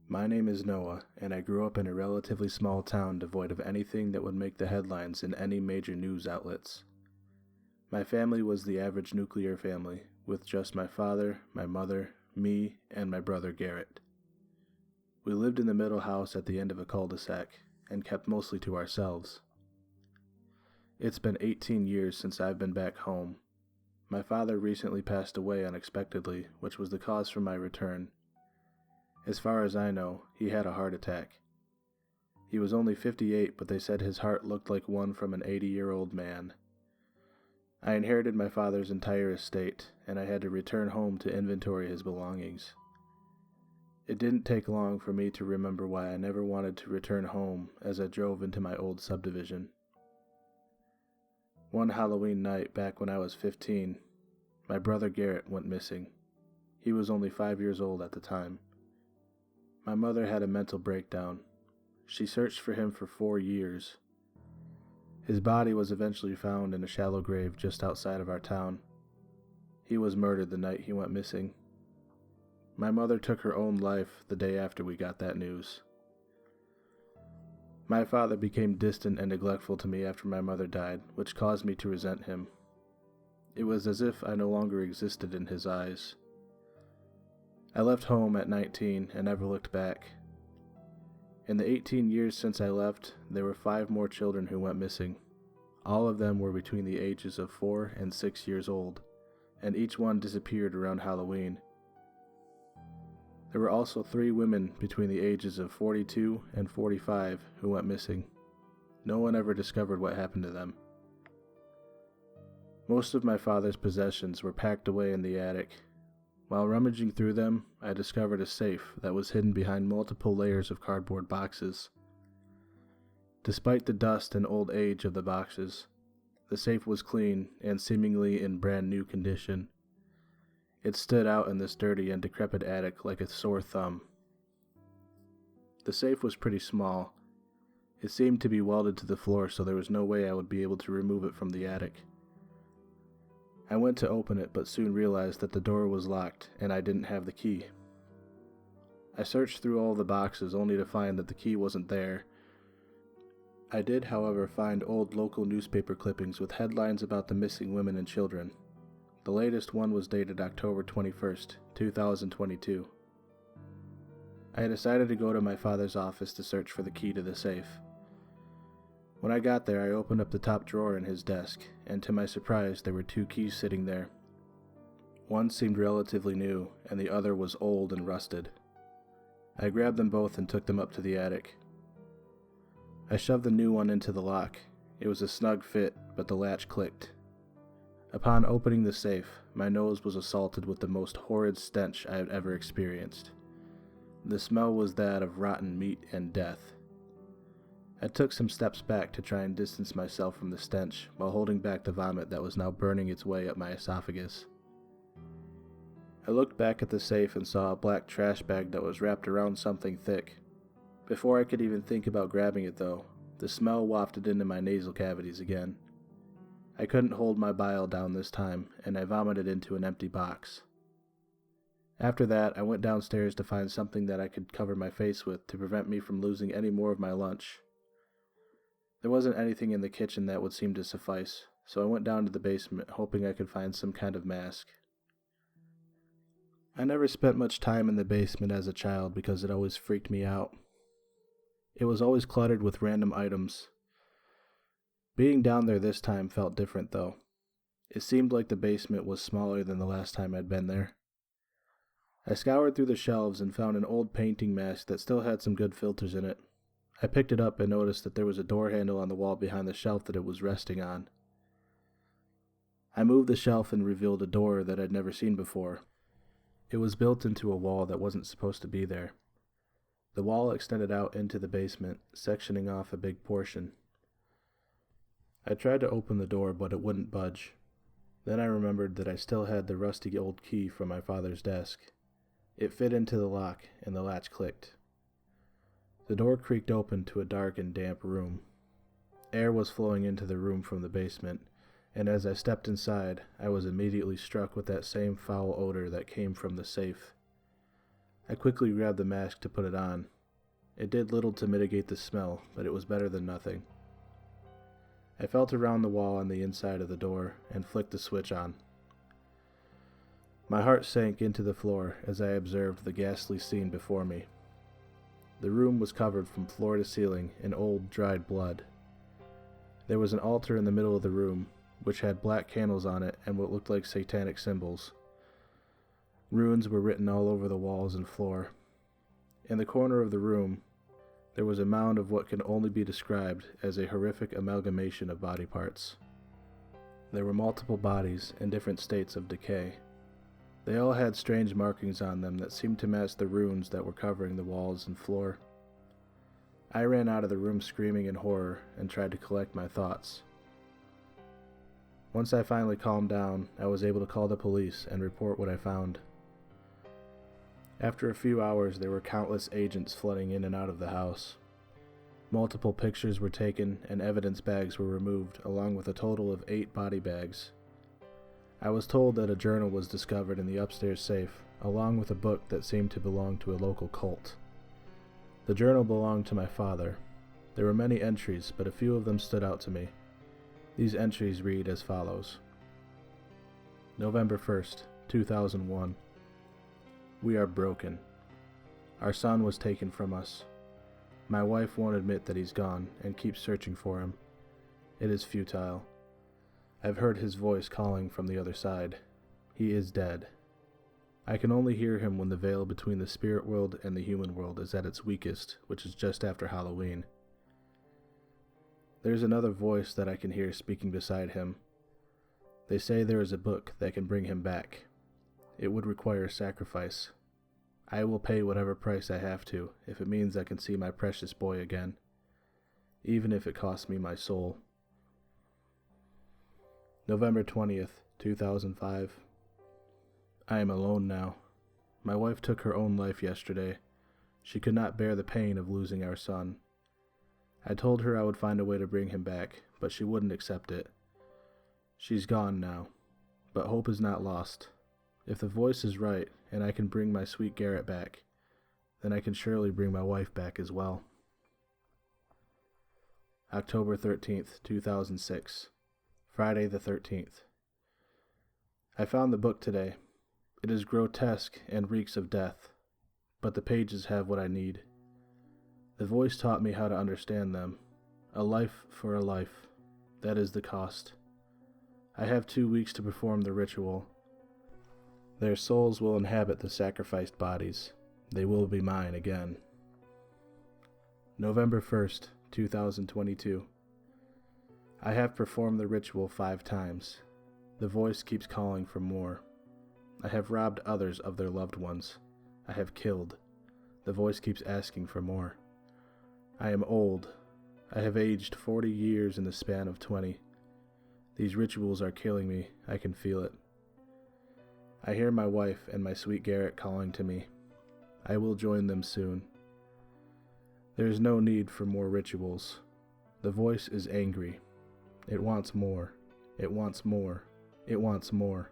My name is Noah, and I grew up in a relatively small town devoid of anything that would make the headlines in any major news outlets. My family was the average nuclear family, with just my father, my mother, me, and my brother Garrett. We lived in the middle house at the end of a cul-de-sac, and kept mostly to ourselves. It's been 18 years since I've been back home. My father recently passed away unexpectedly, which was the cause for my return. As far as I know, he had a heart attack. He was only 58, but they said his heart looked like one from an 80-year-old man. I inherited my father's entire estate, and I had to return home to inventory his belongings. It didn't take long for me to remember why I never wanted to return home as I drove into my old subdivision. One Halloween night back when I was 15, my brother Garrett went missing. He was only 5 years old at the time. My mother had a mental breakdown. She searched for him for 4 years. His body was eventually found in a shallow grave just outside of our town. He was murdered the night he went missing. My mother took her own life the day after we got that news. My father became distant and neglectful to me after my mother died, which caused me to resent him. It was as if I no longer existed in his eyes. I left home at 19 and never looked back. In the 18 years since I left, there were 5 more children who went missing. All of them were between the ages of 4 and 6 years old, and each one disappeared around Halloween. There were also 3 women between the ages of 42 and 45 who went missing. No one ever discovered what happened to them. Most of my father's possessions were packed away in the attic. While rummaging through them, I discovered a safe that was hidden behind multiple layers of cardboard boxes. Despite the dust and old age of the boxes, the safe was clean and seemingly in brand new condition. It stood out in this dirty and decrepit attic like a sore thumb. The safe was pretty small. It seemed to be welded to the floor, so there was no way I would be able to remove it from the attic. I went to open it, but soon realized that the door was locked and I didn't have the key. I searched through all the boxes only to find that the key wasn't there. I did, however, find old local newspaper clippings with headlines about the missing women and children. The latest one was dated October 21st, 2022. I decided to go to my father's office to search for the key to the safe. When I got there, I opened up the top drawer in his desk, and to my surprise, there were 2 keys sitting there. One seemed relatively new, and the other was old and rusted. I grabbed them both and took them up to the attic. I shoved the new one into the lock. It was a snug fit, but the latch clicked. Upon opening the safe, my nose was assaulted with the most horrid stench I had ever experienced. The smell was that of rotten meat and death. I took some steps back to try and distance myself from the stench while holding back the vomit that was now burning its way up my esophagus. I looked back at the safe and saw a black trash bag that was wrapped around something thick. Before I could even think about grabbing it though, the smell wafted into my nasal cavities again. I couldn't hold my bile down this time, and I vomited into an empty box. After that, I went downstairs to find something that I could cover my face with to prevent me from losing any more of my lunch. There wasn't anything in the kitchen that would seem to suffice, so I went down to the basement hoping I could find some kind of mask. I never spent much time in the basement as a child because it always freaked me out. It was always cluttered with random items. Being down there this time felt different though. It seemed like the basement was smaller than the last time I'd been there. I scoured through the shelves and found an old painting mask that still had some good filters in it. I picked it up and noticed that there was a door handle on the wall behind the shelf that it was resting on. I moved the shelf and revealed a door that I'd never seen before. It was built into a wall that wasn't supposed to be there. The wall extended out into the basement, sectioning off a big portion. I tried to open the door, but it wouldn't budge. Then I remembered that I still had the rusty old key from my father's desk. It fit into the lock, and the latch clicked. The door creaked open to a dark and damp room. Air was flowing into the room from the basement, and as I stepped inside, I was immediately struck with that same foul odor that came from the safe. I quickly grabbed the mask to put it on. It did little to mitigate the smell, but it was better than nothing. I felt around the wall on the inside of the door and flicked the switch on. My heart sank into the floor as I observed the ghastly scene before me. The room was covered from floor to ceiling in old, dried blood. There was an altar in the middle of the room, which had black candles on it and what looked like satanic symbols. Runes were written all over the walls and floor. In the corner of the room, there was a mound of what can only be described as a horrific amalgamation of body parts. There were multiple bodies in different states of decay. They all had strange markings on them that seemed to match the runes that were covering the walls and floor. I ran out of the room screaming in horror and tried to collect my thoughts. Once I finally calmed down, I was able to call the police and report what I found. After a few hours, there were countless agents flooding in and out of the house. Multiple pictures were taken and evidence bags were removed, along with a total of 8 body bags. I was told that a journal was discovered in the upstairs safe, along with a book that seemed to belong to a local cult. The journal belonged to my father. There were many entries, but a few of them stood out to me. These entries read as follows. November 1st, 2001. We are broken. Our son was taken from us. My wife won't admit that he's gone and keeps searching for him. It is futile. I've heard his voice calling from the other side. He is dead. I can only hear him when the veil between the spirit world and the human world is at its weakest, which is just after Halloween. There's another voice that I can hear speaking beside him. They say there is a book that can bring him back. It would require sacrifice. I will pay whatever price I have to if it means I can see my precious boy again, even if it costs me my soul. November 20th, 2005. I am alone now. My wife took her own life yesterday. She could not bear the pain of losing our son. I told her I would find a way to bring him back, but she wouldn't accept it. She's gone now, but hope is not lost. If the voice is right, and I can bring my sweet Garrett back, then I can surely bring my wife back as well. October 13th, 2006. Friday the 13th. I found the book today. It is grotesque and reeks of death, but the pages have what I need. The voice taught me how to understand them. A life for a life. That is the cost. I have 2 weeks to perform the ritual. Their souls will inhabit the sacrificed bodies. They will be mine again. November 1st, 2022. I have performed the ritual 5 times. The voice keeps calling for more. I have robbed others of their loved ones. I have killed. The voice keeps asking for more. I am old. I have aged 40 years in the span of 20. These rituals are killing me. I can feel it. I hear my wife and my sweet Garrett calling to me. I will join them soon. There is no need for more rituals. The voice is angry. It wants more. It wants more. It wants more.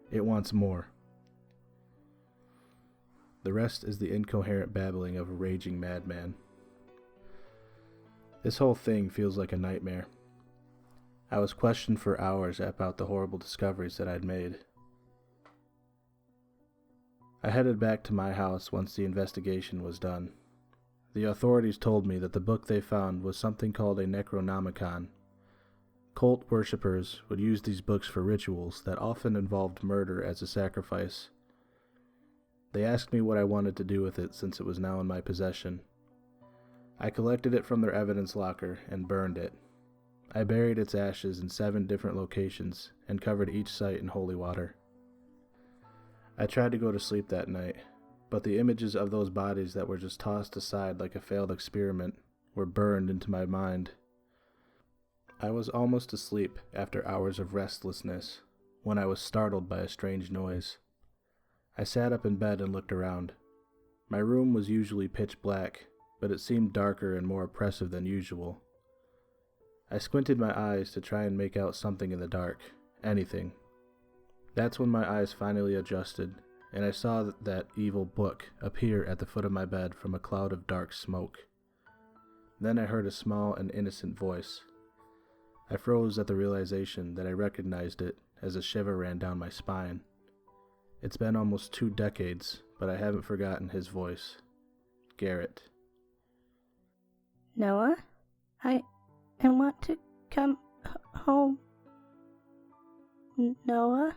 It wants more. The rest is the incoherent babbling of a raging madman. This whole thing feels like a nightmare. I was questioned for hours about the horrible discoveries that I'd made. I headed back to my house once the investigation was done. The authorities told me that the book they found was something called a Necronomicon. Cult worshippers would use these books for rituals that often involved murder as a sacrifice. They asked me what I wanted to do with it since it was now in my possession. I collected it from their evidence locker and burned it. I buried its ashes in 7 different locations and covered each site in holy water. I tried to go to sleep that night, but the images of those bodies that were just tossed aside like a failed experiment were burned into my mind. I was almost asleep after hours of restlessness when I was startled by a strange noise. I sat up in bed and looked around. My room was usually pitch black, but it seemed darker and more oppressive than usual. I squinted my eyes to try and make out something in the dark, anything. That's when my eyes finally adjusted, and I saw that evil book appear at the foot of my bed from a cloud of dark smoke. Then I heard a small and innocent voice. I froze at the realization that I recognized it as a shiver ran down my spine. It's been almost 2 decades, but I haven't forgotten his voice. Garrett. Noah? I want to come home. Noah?